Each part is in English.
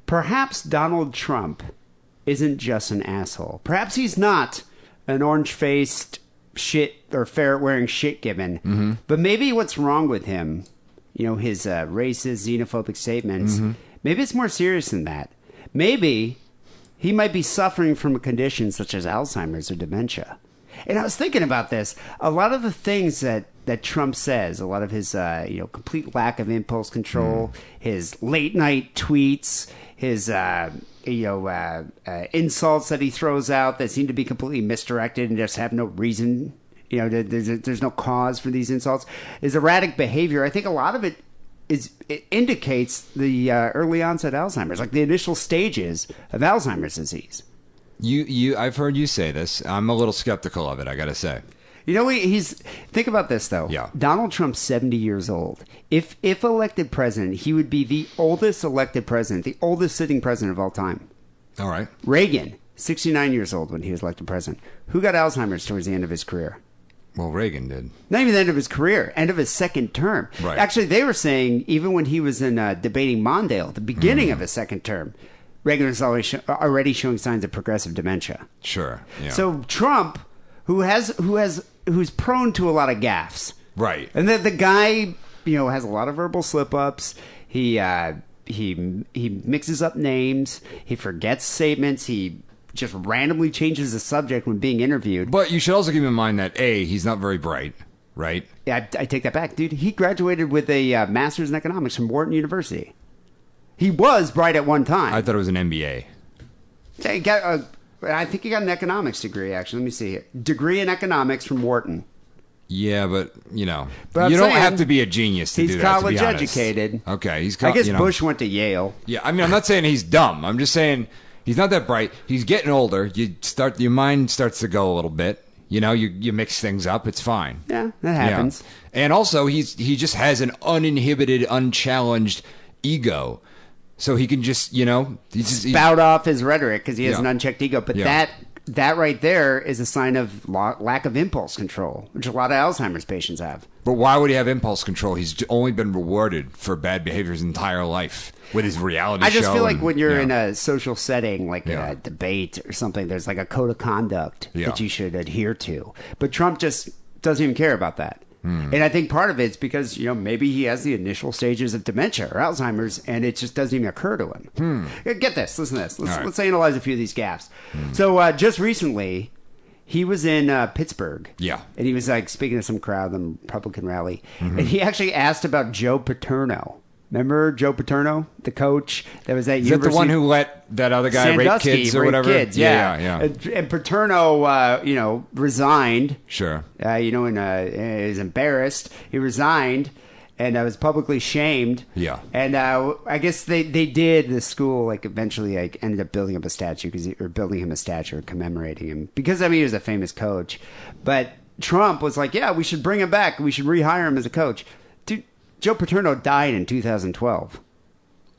perhaps Donald Trump isn't just an asshole. Perhaps he's not an orange-faced shit or ferret-wearing shit gibbon. But maybe what's wrong with him, his racist, xenophobic statements, maybe it's more serious than that. Maybe he might be suffering from a condition such as Alzheimer's or dementia. And I was thinking about this. A lot of the things that Trump says, a lot of his complete lack of impulse control, his late night tweets, his insults that he throws out that seem to be completely misdirected and just have no reason. There's no cause for these insults. Is erratic behavior. I think a lot of it indicates the early onset Alzheimer's, like the initial stages of Alzheimer's disease. I've heard you say this. I'm a little skeptical of it, I gotta say. Think about this though. Yeah. Donald Trump's 70 years old. If elected president, he would be the oldest elected president, the oldest sitting president of all time. All right. Reagan, 69 years old when he was elected president. Who got Alzheimer's towards the end of his career? Well, Reagan did. Not even the end of his career, end of his second term. Right. Actually, they were saying even when he was in debating Mondale, the beginning of his second term, Reagan was already showing signs of progressive dementia. Sure. Yeah. So Trump, who's prone to a lot of gaffes, right? And the guy, has a lot of verbal slip-ups. He mixes up names. He forgets statements. He just randomly changes the subject when being interviewed. But you should also keep in mind that he's not very bright, right? Yeah, I take that back, dude. He graduated with a master's in economics from Wharton University. He was bright at one time. I thought it was an MBA. Yeah, I think he got an economics degree, actually. Let me see here. Degree in economics from Wharton. Yeah, but, you don't saying, have to be a genius to do that, he's college educated. Okay. I guess Bush went to Yale. Yeah, I mean, I'm not saying he's dumb. I'm just saying he's not that bright. He's getting older. Your mind starts to go a little bit. You mix things up. It's fine. Yeah, that happens. Yeah. And also, he just has an uninhibited, unchallenged ego. So he can just, spout off his rhetoric because he has an unchecked ego. But that right there is a sign of lack of impulse control, which a lot of Alzheimer's patients have. But why would he have impulse control? He's only been rewarded for bad behavior his entire life with his reality show. I just feel like when you're in a social setting, like a debate or something, there's like a code of conduct that you should adhere to. But Trump just doesn't even care about that. And I think part of it's because, maybe he has the initial stages of dementia or Alzheimer's and it just doesn't even occur to him. Get this. Listen to this. Let's analyze a few of these gaffes. So just recently, he was in Pittsburgh. Yeah. And he was speaking to some crowd, the Republican rally. And he actually asked about Joe Paterno. Remember Joe Paterno, the coach that was at University? Is that the one who let that other guy rape kids or whatever? Kids, yeah. And Paterno, resigned. Sure. He was embarrassed. He resigned and was publicly shamed. Yeah. And I guess they did, the school, eventually, ended up building up a statue, building him a statue commemorating him. Because, he was a famous coach. But Trump was like, yeah, we should bring him back. We should rehire him as a coach. Dude, Joe Paterno died in 2012.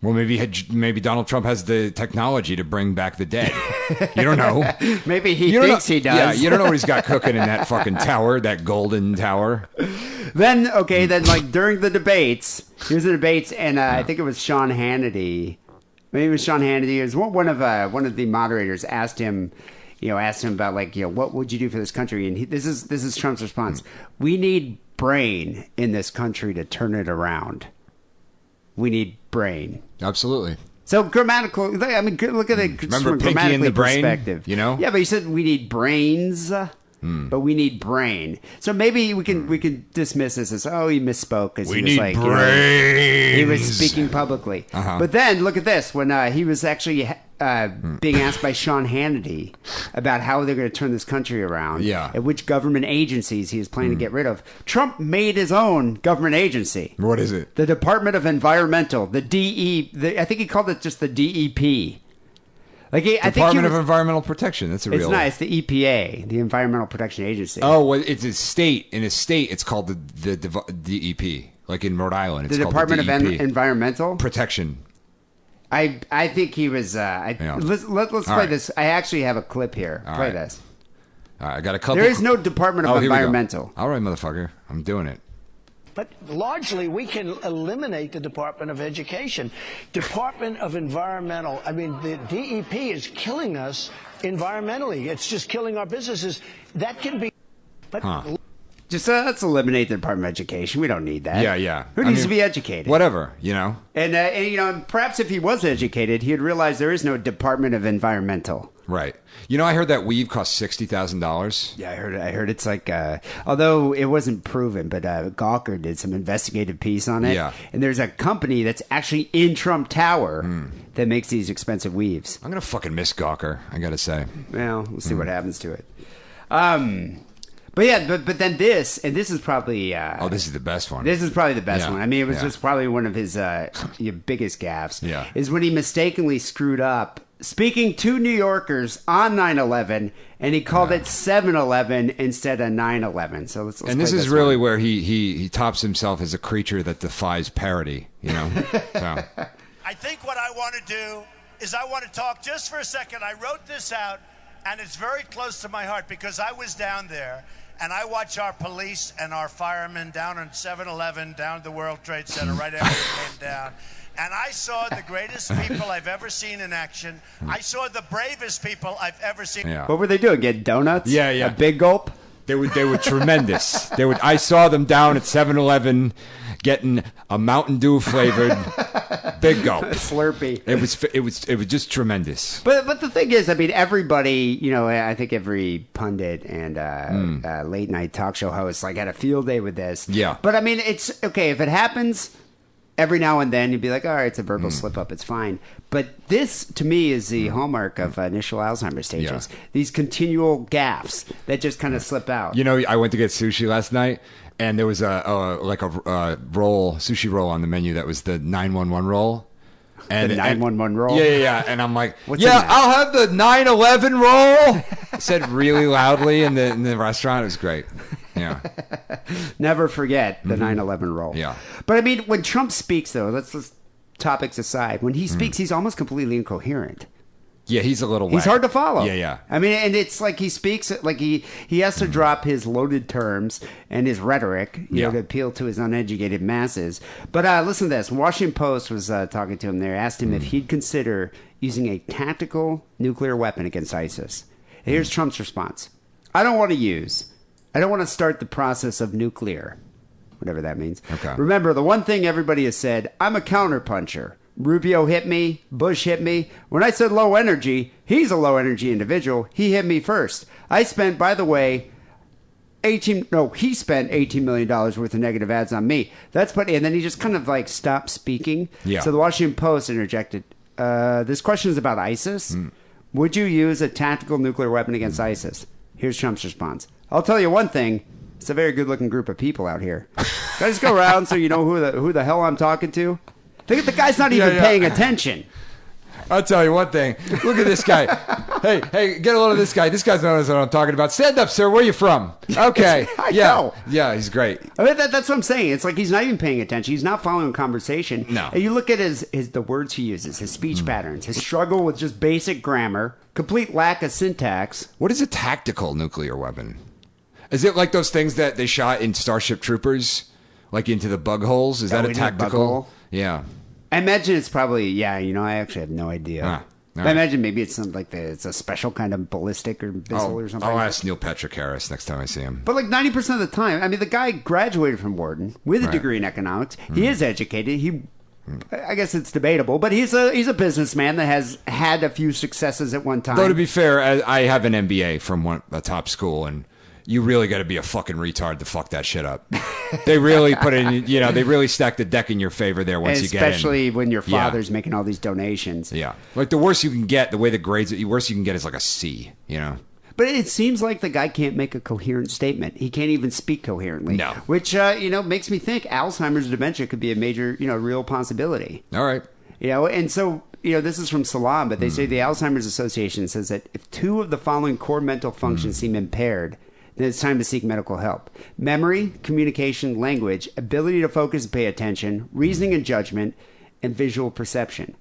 Well, maybe Donald Trump has the technology to bring back the dead. You don't know. Maybe he thinks he does. Yeah, you don't know what he's got cooking in that fucking tower, that golden tower. Then during the debates, here's the debates, and I think it was Sean Hannity. Maybe it was Sean Hannity. It was one of the moderators asked him about what would you do for this country, and this is Trump's response: "We need brain in this country to turn it around. We need brain." Absolutely. So grammatical, look at it Remember from a Pinky grammatically and the Brain? perspective. Yeah, but he said we need brains, but we need brain. So maybe we can dismiss this as, he misspoke because he was brains. He was speaking publicly. But then look at this, when he was actually being asked by Sean Hannity about how they're going to turn this country around, and which government agencies he is planning to get rid of. Trump made his own government agency. What is it? The Department of Environmental, I think he called it just the DEP. Department of Environmental Protection. That's a real. It's not. It's the EPA, the Environmental Protection Agency. Oh, well, it's a state. In a state, it's called the DEP. Like in Rhode Island, it's called Department the DEP. of Environmental Protection. I think he was. Let's play this. I actually have a clip here. Play this. All right, I got a couple. There is no Department of Environmental. All right, motherfucker, I'm doing it. But largely, we can eliminate the Department of Education. Department of Environmental, I mean, the DEP is killing us environmentally. It's just killing our businesses. That can be... But just let's eliminate the Department of Education. We don't need that. Yeah. Who needs to be educated? Whatever, you know. And you know, perhaps if he was educated, he'd realize there is no Department of Environmental. Right. You know, I heard that weave costs $60,000. Yeah, I heard it's like, although it wasn't proven, but Gawker did some investigative piece on it. Yeah. And there's a company that's actually in Trump Tower that makes these expensive weaves. I'm gonna fucking miss Gawker, I gotta say. Well, we'll see what happens to it. But yeah, but then this is probably... this is the best one. This is probably the best one. I mean, it was just probably one of his biggest gaffes. Yeah. Is when he mistakenly screwed up speaking to New Yorkers on 9/11, and he called it 7/11 instead of 9/11. So let's and this is really where he tops himself as a creature that defies parody, you know? So. I think what I want to do is I want to talk just for a second. I wrote this out, and it's very close to my heart because I was down there. And I watch our police and our firemen down on 7/11, down at the World Trade Center, right after it came down. And I saw the greatest people I've ever seen in action. I saw the bravest people I've ever seen. Yeah. What were they doing? Get donuts? Yeah. A big gulp? They were tremendous. I saw them down at 7-Eleven getting a Mountain Dew flavored big gulp. Slurpee. It was just tremendous. But the thing is, I mean, everybody, you know, I think every pundit and late night talk show host like had a field day with this. Yeah. But I mean, it's okay if it happens every now and then. You'd be like, all right, it's a verbal slip up, it's fine. But this, to me, is the hallmark of initial Alzheimer's stages. Yeah. These continual gaffes that just kind of slip out. You know, I went to get sushi last night, and there was a sushi roll on the menu that was the 911 roll. And the 911 roll? Yeah. And I'm like, What's in that? I'll have the 911 roll. I said really loudly in the restaurant. It was great. Yeah. Never forget the 9/11 roll. Yeah. But I mean, when Trump speaks, though, let's topics aside. When he speaks, he's almost completely incoherent. Yeah, he's a little. He's hard to follow. Yeah. I mean, and it's like he speaks like he has to drop his loaded terms and his rhetoric, you know, to appeal to his uneducated masses. But listen to this: Washington Post was talking to him there, asked him if he'd consider using a tactical nuclear weapon against ISIS. And here's Trump's response: I don't want to start the process of nuclear, whatever that means. Okay. Remember, the one thing everybody has said, I'm a counterpuncher. Rubio hit me. Bush hit me. When I said low energy, he's a low energy individual. He hit me first. I spent, by the way, he spent $18 million worth of negative ads on me. And then he just kind of like stopped speaking. Yeah. So the Washington Post interjected, this question is about ISIS. Would you use a tactical nuclear weapon against ISIS? Here's Trump's response. I'll tell you one thing. It's a very good-looking group of people out here. Can I just go around so you know who the hell I'm talking to? The guy's not even paying attention. I'll tell you one thing. Look at this guy. Hey, get a load of this guy. This guy's knows what I'm talking about. Stand up, sir. Where are you from? Okay. I know. Yeah, he's great. I mean, that's what I'm saying. It's like he's not even paying attention. He's not following conversation. No. And you look at the words he uses, his speech patterns, his struggle with just basic grammar, complete lack of syntax. What is a tactical nuclear weapon? Is it like those things that they shot in Starship Troopers, like into the bug holes? Is that a tactical? Yeah. I imagine it's probably, I actually have no idea. But I imagine maybe it's something like it's a special kind of ballistic or missile or something. I'll ask Neil Patrick Harris next time I see him. But like 90% of the time, I mean, the guy graduated from Wharton with a degree in economics. He is educated. I guess it's debatable, but he's a businessman that has had a few successes at one time. Though to be fair, I have an MBA from a top school, and you really got to be a fucking retard to fuck that shit up. They really put in, they really stack the deck in your favor there once you get in. Especially when your father's making all these donations. Yeah. Like the worst you can get, the way the grades, the worst you can get is like a C, But it seems like the guy can't make a coherent statement. He can't even speak coherently. No. Which, makes me think Alzheimer's dementia could be a major, real possibility. All right. And so, this is from Salam, but they say the Alzheimer's Association says that if two of the following core mental functions seem impaired, then it's time to seek medical help. Memory, communication, language, ability to focus and pay attention, reasoning and judgment, and visual perception.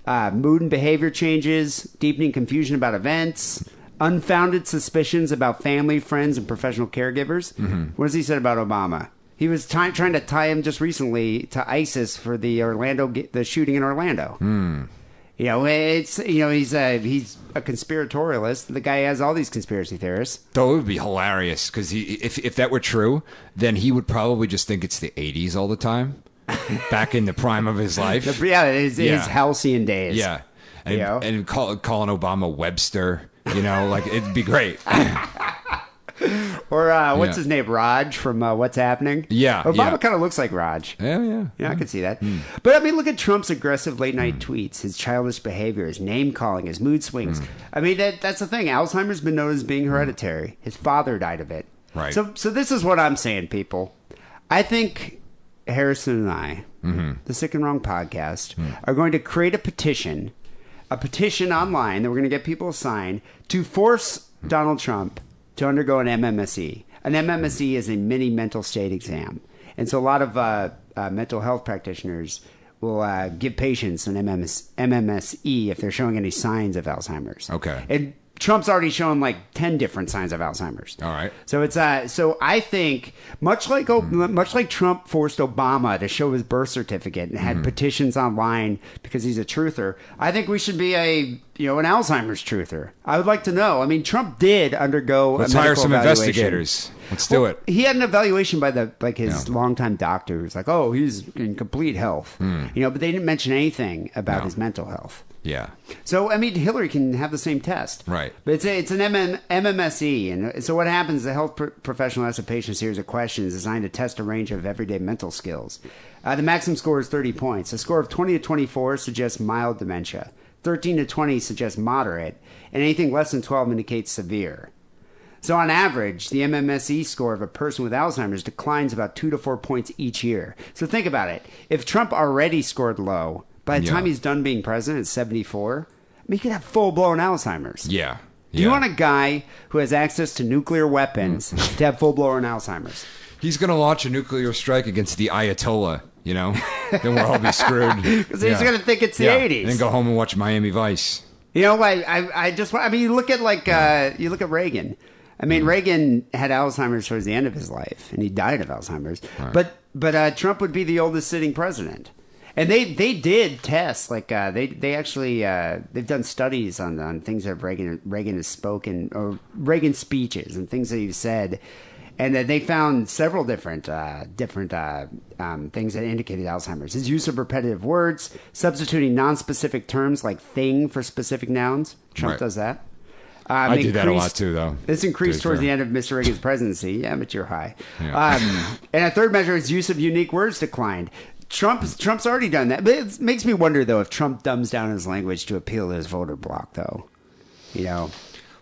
Mood and behavior changes, deepening confusion about events, unfounded suspicions about family, friends, and professional caregivers. What has he said about Obama? He was trying to tie him just recently to ISIS for the shooting in Orlando. You know, he's a conspiratorialist. The guy has all these conspiracy theorists. Though it would be hilarious because if that were true, then he would probably just think it's the 80s all the time, back in the prime of his life. His halcyon days. Yeah, and calling Obama Webster. You know, like it'd be great. Or what's his name? Raj from What's Happening? Yeah. Obama kind of looks like Raj. Yeah. Yeah, I can see that. But I mean, look at Trump's aggressive late night tweets, his childish behavior, his name calling, his mood swings. I mean, that's the thing. Alzheimer's been known as being hereditary. His father died of it. Right. So this is what I'm saying, people. I think Harrison and I, the Sick and Wrong podcast, are going to create a petition online that we're going to get people to sign to force Donald Trump to undergo an MMSE. An MMSE is a mini mental state exam. And so a lot of mental health practitioners will give patients an MMSE if they're showing any signs of Alzheimer's. Okay. And Trump's already shown like 10 different signs of Alzheimer's. All right. So it's so I think much like Trump forced Obama to show his birth certificate and had petitions online because he's a truther, I think we should be an Alzheimer's truther. I would like to know. I mean, Trump did undergo Let's a medical hire some evaluation. Investigators. Let's do it. He had an evaluation by his longtime doctor who's like, "Oh, he's in complete health." But they didn't mention anything about his mental health. Yeah. So, I mean, Hillary can have the same test. Right. But it's an MMSE. And so what happens, the health professional asks a patient a series of questions designed to test a range of everyday mental skills. The maximum score is 30 points. A score of 20 to 24 suggests mild dementia. 13 to 20 suggests moderate. And anything less than 12 indicates severe. So on average, the MMSE score of a person with Alzheimer's declines about 2 to 4 points each year. So think about it. If Trump already scored low, by the time he's done being president at 74, I mean, he could have full-blown Alzheimer's. Yeah. Do you want a guy who has access to nuclear weapons to have full-blown Alzheimer's? He's going to launch a nuclear strike against the Ayatollah, Then we'll all be screwed. Because he's going to think it's the 80s. And then go home and watch Miami Vice. You look at you look at Reagan. I mean, Reagan had Alzheimer's towards the end of his life, and he died of Alzheimer's. Right. But Trump would be the oldest sitting president. And they did tests, like they actually they've done studies on things that Reagan has spoken, or Reagan speeches and things that he's said, and they found several different things that indicated Alzheimer's. His use of repetitive words, substituting non-specific terms like thing for specific nouns. Trump does that. I do that a lot too, though. This increased towards the end of Mr. Reagan's presidency. Yeah, but you're high. Yeah. And a third measure, his use of unique words declined. Trump's already done that. But it makes me wonder, though, if Trump dumbs down his language to appeal to his voter bloc, though.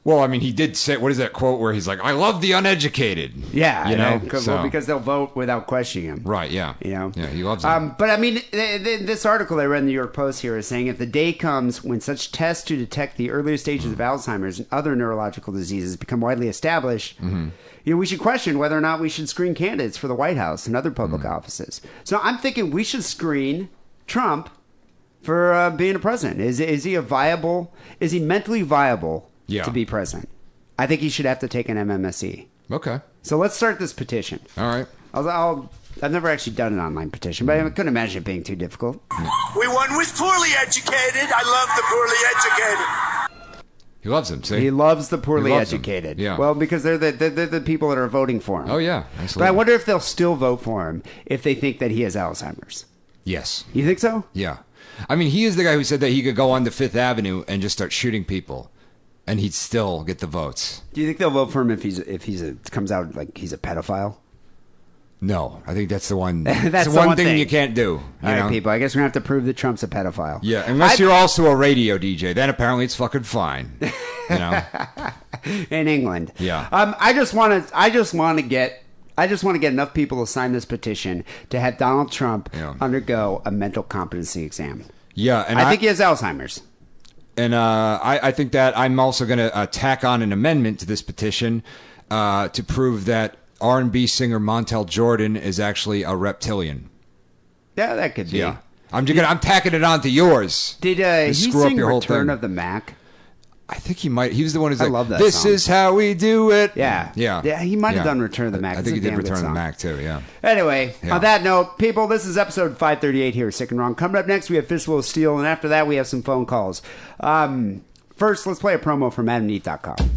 Well, I mean, he did say, what is that quote where he's like, "I love the uneducated." Yeah, because they'll vote without questioning him. Right, yeah. Yeah, he loves them. But I mean, this article I read in the New York Post here is saying if the day comes when such tests to detect the earlier stages of Alzheimer's and other neurological diseases become widely established, we should question whether or not we should screen candidates for the White House and other public offices. So I'm thinking we should screen Trump for being a president. Is he mentally viable to be president? I think he should have to take an MMSE. Okay. So let's start this petition. All right. I've never actually done an online petition, but I couldn't imagine it being too difficult. We won with poorly educated. I love the poorly educated. He loves them, see? He loves the poorly educated. Yeah. Well, because they're the people that are voting for him. Oh, yeah. Absolutely. But I wonder if they'll still vote for him if they think that he has Alzheimer's. Yes. You think so? Yeah. I mean, he is the guy who said that he could go on to Fifth Avenue and just start shooting people, and he'd still get the votes. Do you think they'll vote for him if comes out like he's a pedophile? No, I think that's the one. That's the one thing you can't do. All right, people. I guess we're gonna have to prove that Trump's a pedophile. Yeah, unless you're also a radio DJ, then apparently it's fucking fine. In England. Yeah. I just want to get enough people to sign this petition to have Donald Trump undergo a mental competency exam. Yeah, and I think he has Alzheimer's. And I think that I'm also going to tack on an amendment to this petition to prove that R&B singer Montel Jordan is actually a reptilian. Yeah, that could be. Yeah. I'm tacking it on to yours. Did he sing Return of the Mac? I think he might. He was the one who's like, I love that this song. is how we do it. Yeah. He might have done Return of the Mac. I think he did Return of the Mac, too, yeah. Anyway, on that note, people, this is episode 538 here, Sick and Wrong. Coming up next, we have Fistful of Steel, and after that, we have some phone calls. First, let's play a promo from AdamandEve.com.